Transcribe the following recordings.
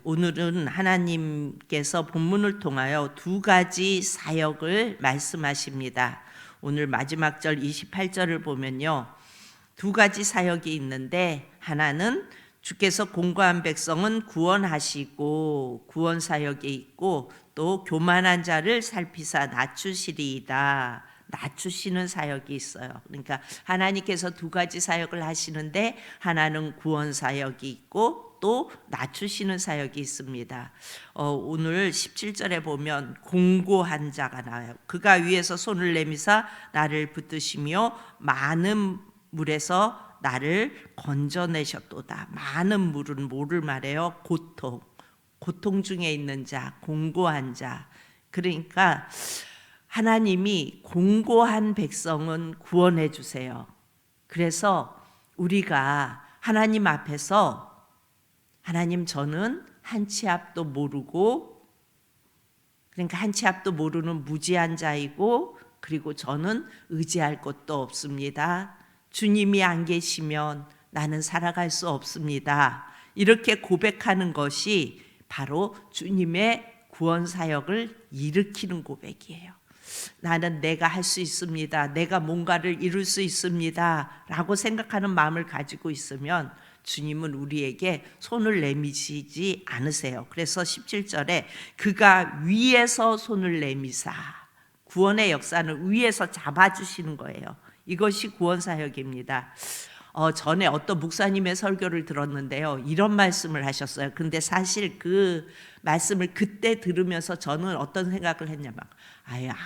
오늘은 하나님께서 본문을 통하여 두 가지 사역을 말씀하십니다. 오늘 마지막 절 28절을 보면요, 두 가지 사역이 있는데, 하나는 주께서 공고한 백성은 구원하시고 구원 사역에 있고, 또 교만한 자를 살피사 낮추시리이다, 낮추시는 사역이 있어요. 그러니까 하나님께서 두 가지 사역을 하시는데, 하나는 구원 사역이 있고 또 낮추시는 사역이 있습니다. 오늘 17절에 보면 공고한 자가 나와요. 그가 위에서 손을 내미사 나를 붙드시며 많은 물에서 나를 건져내셨도다. 많은 물은 뭐를 말해요? 고통 중에 있는 자, 공고한 자. 그러니까 하나님이 공고한 백성은 구원해 주세요. 그래서 우리가 하나님 앞에서, 하나님, 저는 한 치 앞도 모르고, 그러니까 한 치 앞도 모르는 무지한 자이고, 그리고 저는 의지할 것도 없습니다. 주님이 안 계시면 나는 살아갈 수 없습니다. 이렇게 고백하는 것이 바로 주님의 구원 사역을 일으키는 고백이에요. 나는 내가 할 수 있습니다, 내가 뭔가를 이룰 수 있습니다 라고 생각하는 마음을 가지고 있으면 주님은 우리에게 손을 내미시지 않으세요. 그래서 17절에 그가 위에서 손을 내미사, 구원의 역사는 위에서 잡아주시는 거예요. 이것이 구원 사역입니다. 전에 어떤 목사님의 설교를 들었는데요, 이런 말씀을 하셨어요. 근데 사실 그 말씀을 그때 들으면서 저는 어떤 생각을 했냐면,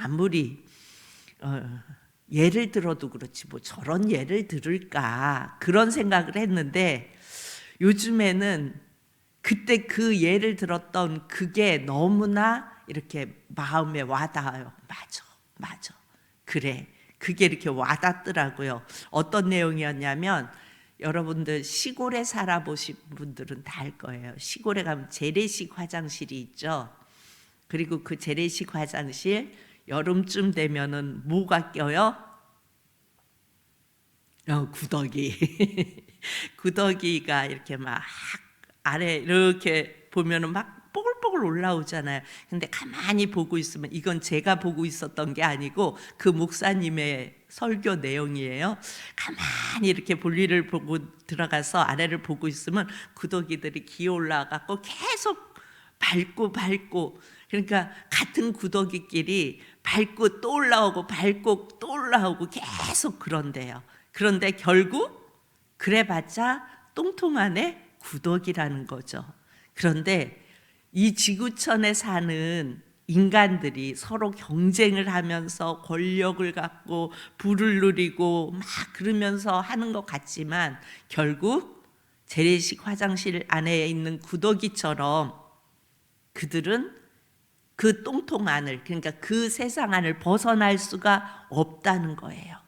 아무리 예를 들어도 그렇지 뭐 저런 예를 들을까, 그런 생각을 했는데, 요즘에는 그때 그 예를 들었던 그게 너무나 이렇게 마음에 와닿아요. 맞아, 그래, 그게 이렇게 와닿더라고요. 어떤 내용이었냐면, 여러분들 시골에 살아보신 분들은 다 알 거예요. 시골에 가면 재래식 화장실이 있죠. 그리고 그 재래식 화장실 여름쯤 되면은 뭐가 껴요? 구더기. 구더기가 이렇게 막 아래 이렇게 보면은 막 뽀글뽀글 올라오잖아요. 근데 가만히 보고 있으면, 이건 제가 보고 있었던 게 아니고 그 목사님의 설교 내용이에요. 가만히 이렇게 볼일을 보고 들어가서 아래를 보고 있으면 구더기들이 기어 올라가고 계속 밟고, 그러니까 같은 구더기끼리 밟고 또 올라오고 밟고 또 올라오고 계속 그런데요. 그런데 결국 그래봤자 똥통 안에 구더기라는 거죠. 그런데 이 지구촌에 사는 인간들이 서로 경쟁을 하면서 권력을 갖고 부를 누리고 막 그러면서 하는 것 같지만, 결국 재래식 화장실 안에 있는 구더기처럼 그들은 그 똥통 안을, 그러니까 그 세상 안을 벗어날 수가 없다는 거예요.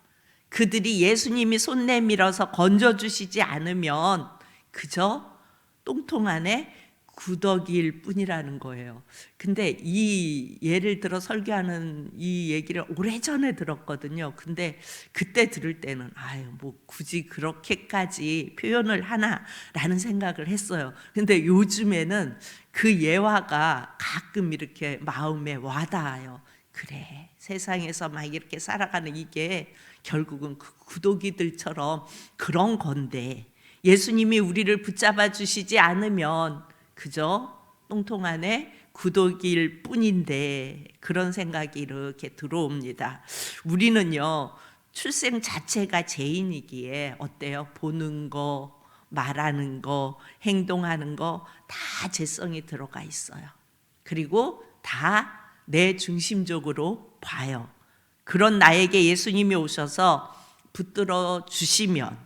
그들이 예수님이 손 내밀어서 건져주시지 않으면 그저 똥통 안에 구더기일 뿐이라는 거예요. 근데 이 예를 들어 설교하는 이 얘기를 오래전에 들었거든요. 근데 그때 들을 때는 뭐 굳이 그렇게까지 표현을 하나라는 생각을 했어요. 근데 요즘에는 그 예화가 가끔 이렇게 마음에 와닿아요. 그래, 세상에서 막 이렇게 살아가는 이게 결국은 그 구더기들처럼 그런 건데, 예수님이 우리를 붙잡아 주시지 않으면 그저 똥통 안에 구더기일 뿐인데, 그런 생각이 이렇게 들어옵니다. 우리는요, 출생 자체가 죄인이기에 어때요? 보는 거, 말하는 거, 행동하는 거 다 죄성이 들어가 있어요. 그리고 다 내 중심적으로 봐요. 그런 나에게 예수님이 오셔서 붙들어 주시면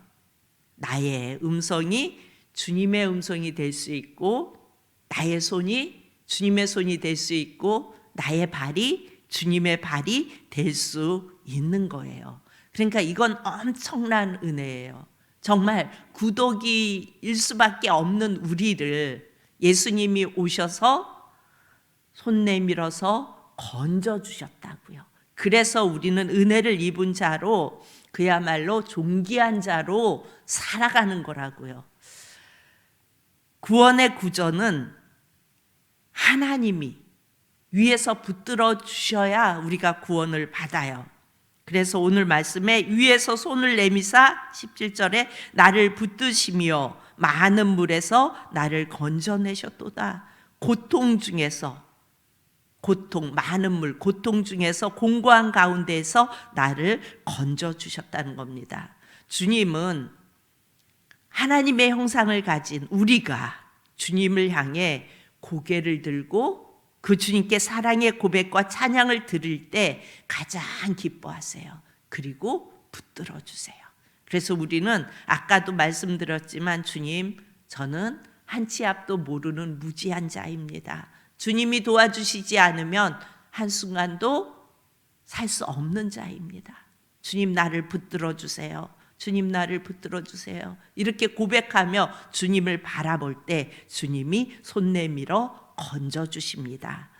나의 음성이 주님의 음성이 될 수 있고, 나의 손이 주님의 손이 될 수 있고, 나의 발이 주님의 발이 될 수 있는 거예요. 그러니까 이건 엄청난 은혜예요. 정말 구더기일 수밖에 없는 우리를 예수님이 오셔서 손 내밀어서 건져주셨다고요. 그래서 우리는 은혜를 입은 자로, 그야말로 존귀한 자로 살아가는 거라고요. 구원의 구조는 하나님이 위에서 붙들어 주셔야 우리가 구원을 받아요. 그래서 오늘 말씀에 위에서 손을 내미사 17절에 나를 붙드시며 많은 물에서 나를 건져내셨도다. 고통 중에서, 많은 물, 고통 중에서 공고한 가운데에서 나를 건져주셨다는 겁니다. 주님은 하나님의 형상을 가진 우리가 주님을 향해 고개를 들고 그 주님께 사랑의 고백과 찬양을 드릴 때 가장 기뻐하세요. 그리고 붙들어 주세요. 그래서 우리는 아까도 말씀드렸지만 주님, 저는 한 치 앞도 모르는 무지한 자입니다. 주님이 도와주시지 않으면 한순간도 살 수 없는 자입니다. 주님 나를 붙들어 주세요. 주님 나를 붙들어 주세요. 이렇게 고백하며 주님을 바라볼 때 주님이 손 내밀어 건져주십니다.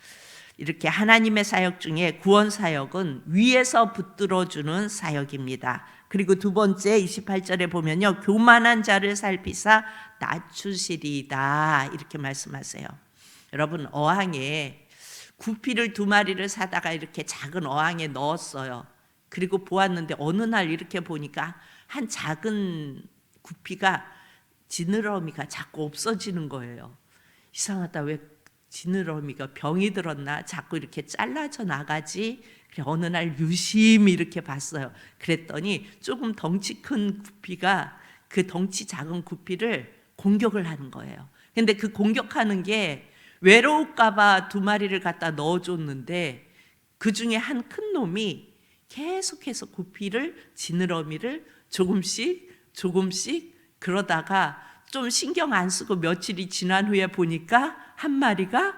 이렇게 하나님의 사역 중에 구원 사역은 위에서 붙들어주는 사역입니다. 그리고 두 번째 28절에 보면요, 교만한 자를 살피사 낮추시리이다 이렇게 말씀하세요. 여러분, 어항에 구피를 2마리를 사다가 이렇게 작은 어항에 넣었어요. 그리고 보았는데 어느 날 이렇게 보니까 한 작은 구피가, 지느러미가 자꾸 없어지는 거예요. 이상하다, 왜 지느러미가 병이 들었나 자꾸 이렇게 잘라져 나가지. 그래 어느 날 유심히 이렇게 봤어요. 그랬더니 조금 덩치 큰 구피가 그 덩치 작은 구피를 공격을 하는 거예요. 근데 그 공격하는 게 외로울까 봐 2마리를 갖다 넣어줬는데 그 중에 한 큰 놈이 계속해서 구피를, 지느러미를 조금씩 그러다가 좀 신경 안 쓰고 며칠이 지난 후에 보니까 한 마리가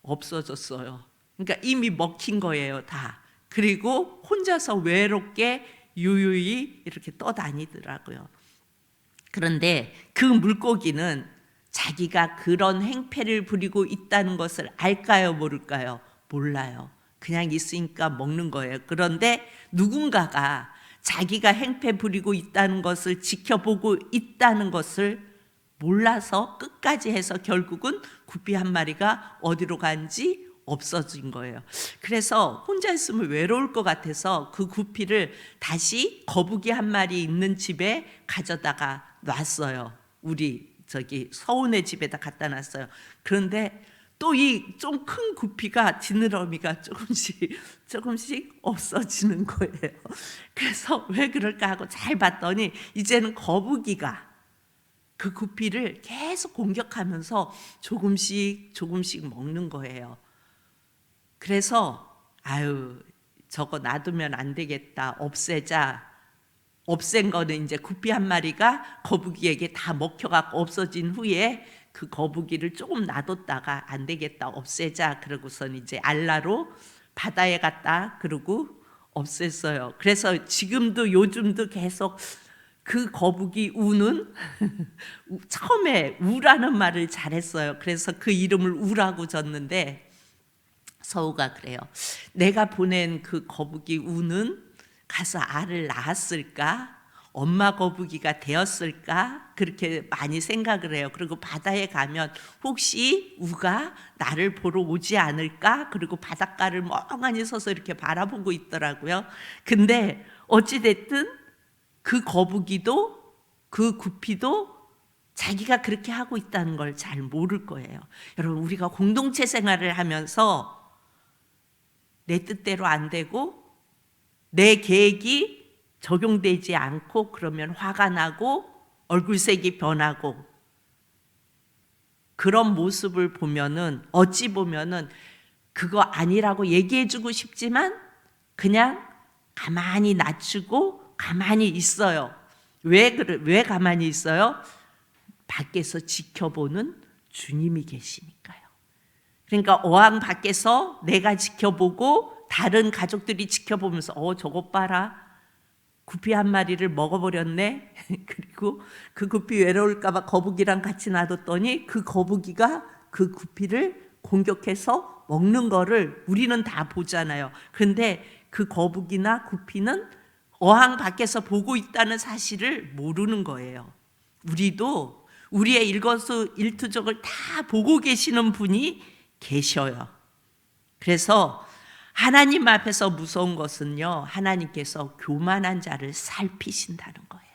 없어졌어요. 그러니까 이미 먹힌 거예요, 다. 그리고 혼자서 외롭게 유유히 이렇게 떠다니더라고요. 그런데 그 물고기는 자기가 그런 행패를 부리고 있다는 것을 알까요, 모를까요? 몰라요. 그냥 있으니까 먹는 거예요. 그런데 누군가가 자기가 행패 부리고 있다는 것을 지켜보고 있다는 것을 몰라서 끝까지 해서 결국은 구피 한 마리가 어디로 간지 없어진 거예요. 그래서 혼자 있으면 외로울 것 같아서 그 구피를 다시 거북이 한 마리 있는 집에 가져다가 놨어요. 우리 서운의 집에다 갖다 놨어요. 그런데 또 이 좀 큰 구피가, 지느러미가 조금씩 없어지는 거예요. 그래서 왜 그럴까 하고 잘 봤더니 이제는 거북이가 그 구피를 계속 공격하면서 조금씩 먹는 거예요. 그래서 저거 놔두면 안 되겠다, 없애자. 없앤 거는 이제 구피 한 마리가 거북이에게 다 먹혀갖고 없어진 후에 그 거북이를 조금 놔뒀다가 안 되겠다, 없애자. 그러고선 이제 알라로 바다에 갔다 그러고 없앴어요. 그래서 지금도 요즘도 계속 그 거북이 우는 처음에 우라는 말을 잘했어요. 그래서 그 이름을 우라고 졌는데 서우가 그래요. 내가 보낸 그 거북이 우는 가서 알을 낳았을까? 엄마 거북이가 되었을까? 그렇게 많이 생각을 해요. 그리고 바다에 가면 혹시 우가 나를 보러 오지 않을까? 그리고 바닷가를 멍하니 서서 이렇게 바라보고 있더라고요. 근데 어찌됐든 그 거북이도 그 구피도 자기가 그렇게 하고 있다는 걸 잘 모를 거예요. 여러분, 우리가 공동체 생활을 하면서 내 뜻대로 안 되고 내 계획이 적용되지 않고 그러면 화가 나고 얼굴색이 변하고, 그런 모습을 보면은 어찌 보면은 그거 아니라고 얘기해주고 싶지만 그냥 가만히 낮추고 가만히 있어요. 왜 가만히 있어요? 밖에서 지켜보는 주님이 계시니까요. 그러니까 어항 밖에서 내가 지켜보고 다른 가족들이 지켜보면서 저것 봐라, 구피 한 마리를 먹어버렸네. 그리고 그 구피 외로울까 봐 거북이랑 같이 놔뒀더니 그 거북이가 그 구피를 공격해서 먹는 거를 우리는 다 보잖아요. 그런데 그 거북이나 구피는 어항 밖에서 보고 있다는 사실을 모르는 거예요. 우리도 우리의 일거수일투족을 다 보고 계시는 분이 계셔요. 그래서 하나님 앞에서 무서운 것은요, 하나님께서 교만한 자를 살피신다는 거예요.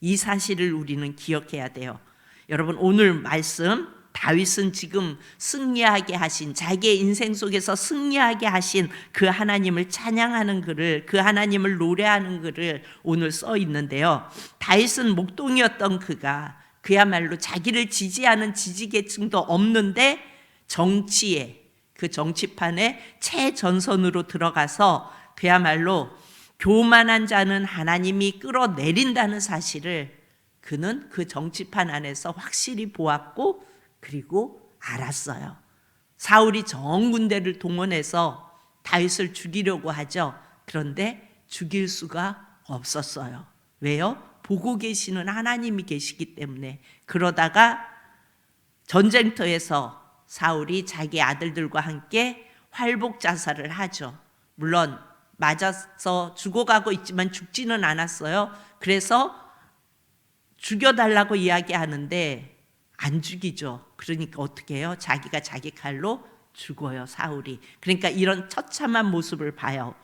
이 사실을 우리는 기억해야 돼요. 여러분, 오늘 말씀, 다윗은 지금 승리하게 하신, 자기의 인생 속에서 승리하게 하신 그 하나님을 찬양하는 글을, 그 하나님을 노래하는 글을 오늘 써 있는데요. 다윗은 목동이었던 그가 그야말로 자기를 지지하는 지지계층도 없는데 정치에, 그 정치판에 최전선으로 들어가서 그야말로 교만한 자는 하나님이 끌어내린다는 사실을 그는 그 정치판 안에서 확실히 보았고 그리고 알았어요. 사울이 전 군대를 동원해서 다윗을 죽이려고 하죠. 그런데 죽일 수가 없었어요. 왜요? 보고 계시는 하나님이 계시기 때문에. 그러다가 전쟁터에서 사울이 자기 아들들과 함께 활복 자살을 하죠. 물론 맞아서 죽어가고 있지만 죽지는 않았어요. 그래서 죽여달라고 이야기하는데 안 죽이죠. 그러니까 어떻게 해요? 자기가 자기 칼로 죽어요, 사울이. 그러니까 이런 처참한 모습을 봐요.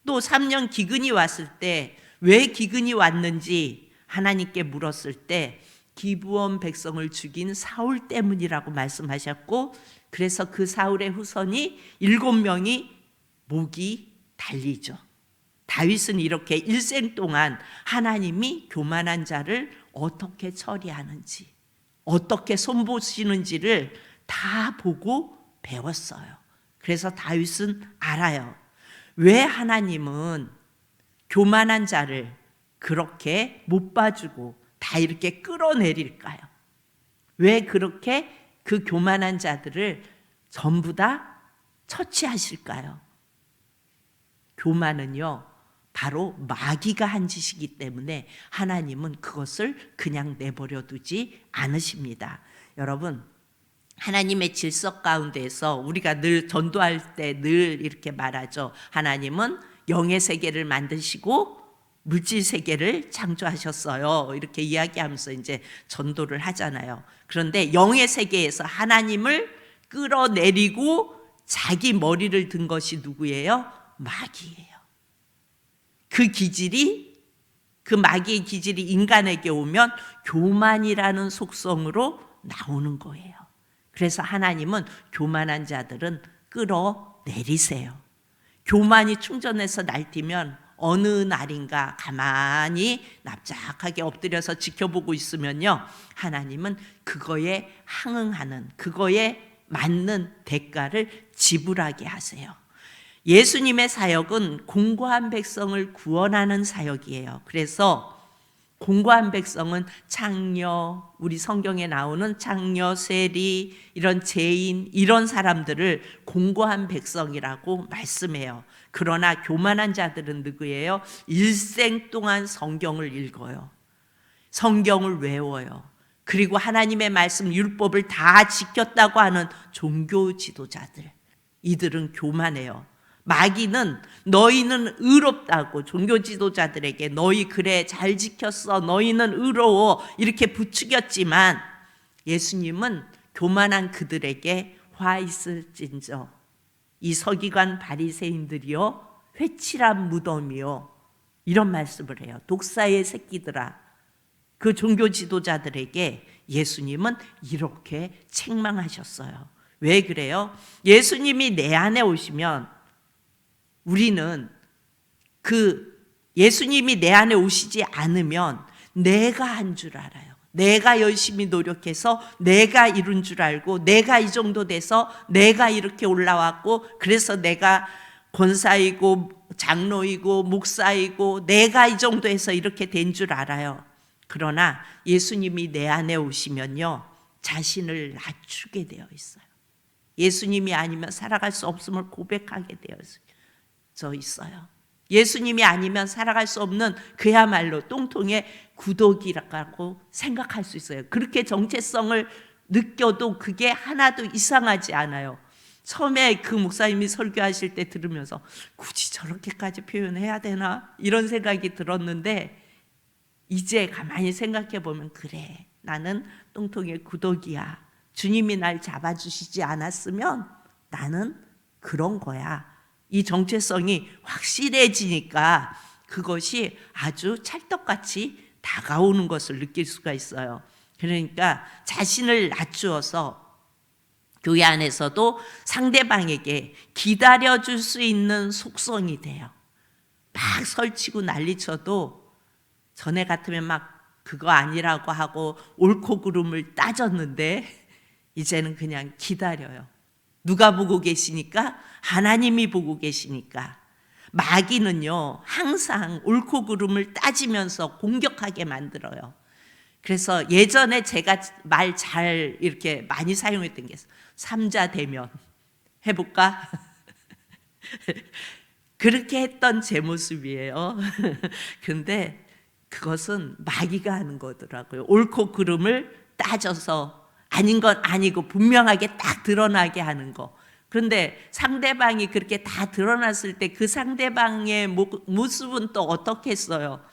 또 3년 기근이 왔을 때 왜 기근이 왔는지 하나님께 물었을 때 기브온 백성을 죽인 사울 때문이라고 말씀하셨고, 그래서 그 사울의 후손이 7명이 목이 달리죠. 다윗은 이렇게 일생 동안 하나님이 교만한 자를 어떻게 처리하는지, 어떻게 손보시는지를 다 보고 배웠어요. 그래서 다윗은 알아요. 왜 하나님은 교만한 자를 그렇게 못 봐주고 다 이렇게 끌어내릴까요? 왜 그렇게 그 교만한 자들을 전부 다 처치하실까요? 교만은요, 바로 마귀가 한 짓이기 때문에 하나님은 그것을 그냥 내버려 두지 않으십니다. 여러분, 하나님의 질서 가운데에서 우리가 늘 전도할 때 늘 이렇게 말하죠. 하나님은 영의 세계를 만드시고 물질 세계를 창조하셨어요. 이렇게 이야기하면서 이제 전도를 하잖아요. 그런데 영의 세계에서 하나님을 끌어내리고 자기 머리를 든 것이 누구예요? 마귀예요. 그 기질이, 그 마귀의 기질이 인간에게 오면 교만이라는 속성으로 나오는 거예요. 그래서 하나님은 교만한 자들은 끌어내리세요. 교만이 충전해서 날뛰면 어느 날인가 가만히 납작하게 엎드려서 지켜보고 있으면요, 하나님은 그거에 항응하는, 그거에 맞는 대가를 지불하게 하세요. 예수님의 사역은 공고한 백성을 구원하는 사역이에요. 그래서 공고한 백성은 창녀, 우리 성경에 나오는 창녀, 세리, 이런 죄인, 이런 사람들을 공고한 백성이라고 말씀해요. 그러나 교만한 자들은 누구예요? 일생 동안 성경을 읽어요. 성경을 외워요. 그리고 하나님의 말씀, 율법을 다 지켰다고 하는 종교 지도자들, 이들은 교만해요. 마귀는 너희는 의롭다고 종교 지도자들에게 너희 그래 잘 지켰어, 너희는 의로워 이렇게 부추겼지만 예수님은 교만한 그들에게 화 있을진저 이 서기관 바리새인들이요 회칠한 무덤이요 이런 말씀을 해요. 독사의 새끼들아. 그 종교 지도자들에게 예수님은 이렇게 책망하셨어요. 왜 그래요? 예수님이 내 안에 오시면 우리는 그 예수님이 내 안에 오시지 않으면 내가 한 줄 알아요. 내가 열심히 노력해서 내가 이룬 줄 알고 내가 이 정도 돼서 내가 이렇게 올라왔고 그래서 내가 권사이고 장로이고 목사이고 내가 이 정도 해서 이렇게 된 줄 알아요. 그러나 예수님이 내 안에 오시면요 자신을 낮추게 되어 있어요. 예수님이 아니면 살아갈 수 없음을 고백하게 되어 있어요. 예수님이 아니면 살아갈 수 없는 그야말로 똥통의 구독이라고 생각할 수 있어요. 그렇게 정체성을 느껴도 그게 하나도 이상하지 않아요. 처음에 그 목사님이 설교하실 때 들으면서 굳이 저렇게까지 표현해야 되나? 이런 생각이 들었는데 이제 가만히 생각해 보면 그래, 나는 똥통의 구더기야. 주님이 날 잡아주시지 않았으면 나는 그런 거야. 이 정체성이 확실해지니까 그것이 아주 찰떡같이 다가오는 것을 느낄 수가 있어요. 그러니까 자신을 낮추어서 교회 안에서도 상대방에게 기다려줄 수 있는 속성이 돼요. 막 설치고 난리쳐도 전에 같으면 막 그거 아니라고 하고 옳고 그름을 따졌는데 이제는 그냥 기다려요. 누가 보고 계시니까? 하나님이 보고 계시니까. 마귀는요, 항상 옳고 그름을 따지면서 공격하게 만들어요. 그래서 예전에 제가 말 잘 이렇게 많이 사용했던 게 있어요. 삼자 대면 해볼까? 그렇게 했던 제 모습이에요. 근데 그것은 마귀가 하는 거더라고요. 옳고 그름을 따져서 아닌 건 아니고 분명하게 딱 드러나게 하는 거. 그런데 상대방이 그렇게 다 드러났을 때 그 상대방의 모습은 또 어떻겠어요?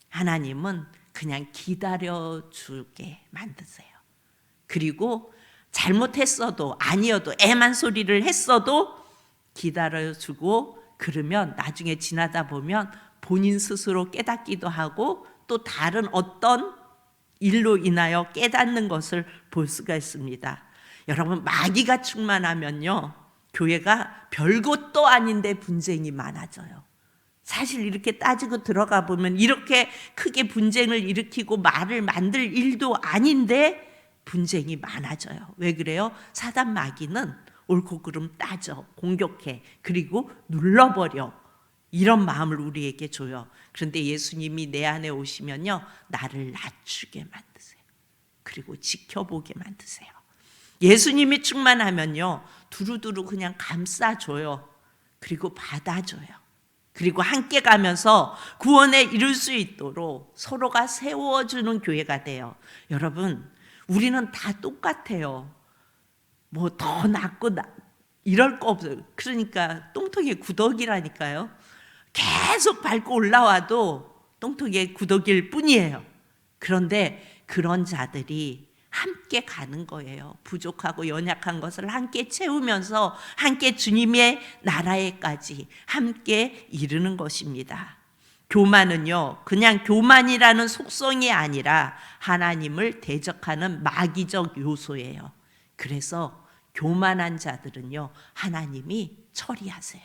하나님은 그냥 기다려주게 만드세요. 그리고 잘못했어도 아니어도 애만 소리를 했어도 기다려주고, 그러면 나중에 지나다 보면 본인 스스로 깨닫기도 하고 또 다른 어떤 일로 인하여 깨닫는 것을 볼 수가 있습니다. 여러분, 마귀가 충만하면요, 교회가 별것도 아닌데 분쟁이 많아져요. 사실 이렇게 따지고 들어가 보면 이렇게 크게 분쟁을 일으키고 말을 만들 일도 아닌데 분쟁이 많아져요. 왜 그래요? 사단 마귀는 옳고 그름 따져, 공격해, 그리고 눌러버려. 이런 마음을 우리에게 줘요. 그런데 예수님이 내 안에 오시면요, 나를 낮추게 만드세요. 그리고 지켜보게 만드세요. 예수님이 충만하면요, 두루두루 그냥 감싸줘요. 그리고 받아줘요. 그리고 함께 가면서 구원에 이룰 수 있도록 서로가 세워주는 교회가 돼요. 여러분, 우리는 다 똑같아요. 뭐 더 낫고 이럴 거 없어요. 그러니까 똥통의 구더기라니까요. 계속 밟고 올라와도 똥통의 구더기일 뿐이에요. 그런데 그런 자들이 함께 가는 거예요. 부족하고 연약한 것을 함께 채우면서 함께 주님의 나라에까지 함께 이르는 것입니다. 교만은요, 그냥 교만이라는 속성이 아니라 하나님을 대적하는 마귀적 요소예요. 그래서 교만한 자들은요, 하나님이 처리하세요.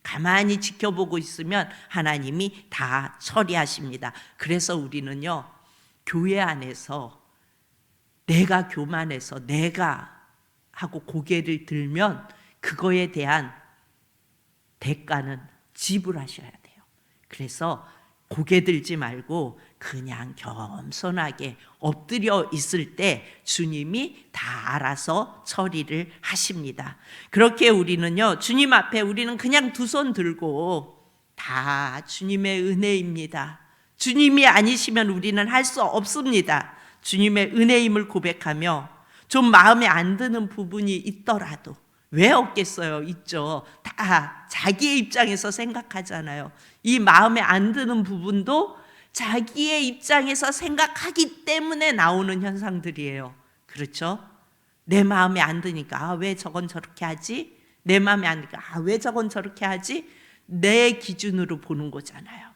가만히 지켜보고 있으면 하나님이 다 처리하십니다. 그래서 우리는요, 교회 안에서 내가 교만해서 내가 하고 고개를 들면 그거에 대한 대가는 지불하셔야 돼요. 그래서 고개 들지 말고 그냥 겸손하게 엎드려 있을 때 주님이 다 알아서 처리를 하십니다. 그렇게 우리는요, 주님 앞에 우리는 그냥 두 손 들고 다 주님의 은혜입니다. 주님이 아니시면 우리는 할 수 없습니다. 주님의 은혜임을 고백하며 좀 마음에 안 드는 부분이 있더라도, 왜 없겠어요? 있죠. 다 자기의 입장에서 생각하잖아요. 이 마음에 안 드는 부분도 자기의 입장에서 생각하기 때문에 나오는 현상들이에요. 그렇죠? 내 마음에 안 드니까 왜 저건 저렇게 하지? 내 마음에 안 드니까 왜 저건 저렇게 하지? 내 기준으로 보는 거잖아요.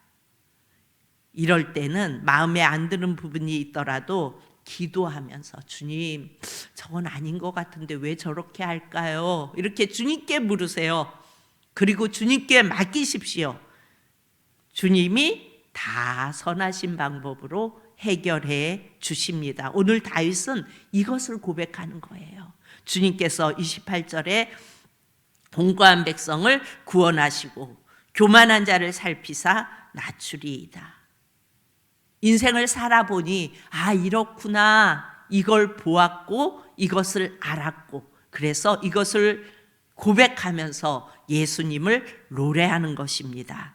이럴 때는 마음에 안 드는 부분이 있더라도 기도하면서 주님, 저건 아닌 것 같은데 왜 저렇게 할까요? 이렇게 주님께 물으세요. 그리고 주님께 맡기십시오. 주님이 다 선하신 방법으로 해결해 주십니다. 오늘 다윗은 이것을 고백하는 거예요. 주님께서 28절에 공고한 백성을 구원하시고 교만한 자를 살피사 낮추리이다. 인생을 살아보니 이렇구나, 이걸 보았고 이것을 알았고, 그래서 이것을 고백하면서 예수님을 노래하는 것입니다.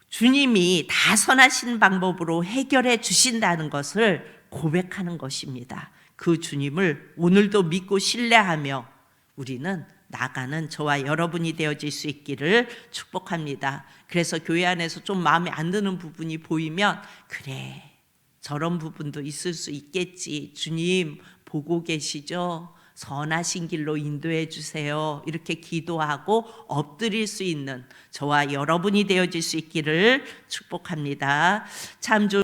주님이 다 선하신 방법으로 해결해 주신다는 것을 고백하는 것입니다. 그 주님을 오늘도 믿고 신뢰하며 우리는 나가는 저와 여러분이 되어질 수 있기를 축복합니다. 그래서 교회 안에서 좀 마음에 안 드는 부분이 보이면, 그래, 저런 부분도 있을 수 있겠지. 주님 보고 계시죠? 선하신 길로 인도해 주세요. 이렇게 기도하고 엎드릴 수 있는 저와 여러분이 되어질 수 있기를 축복합니다. 참 좋은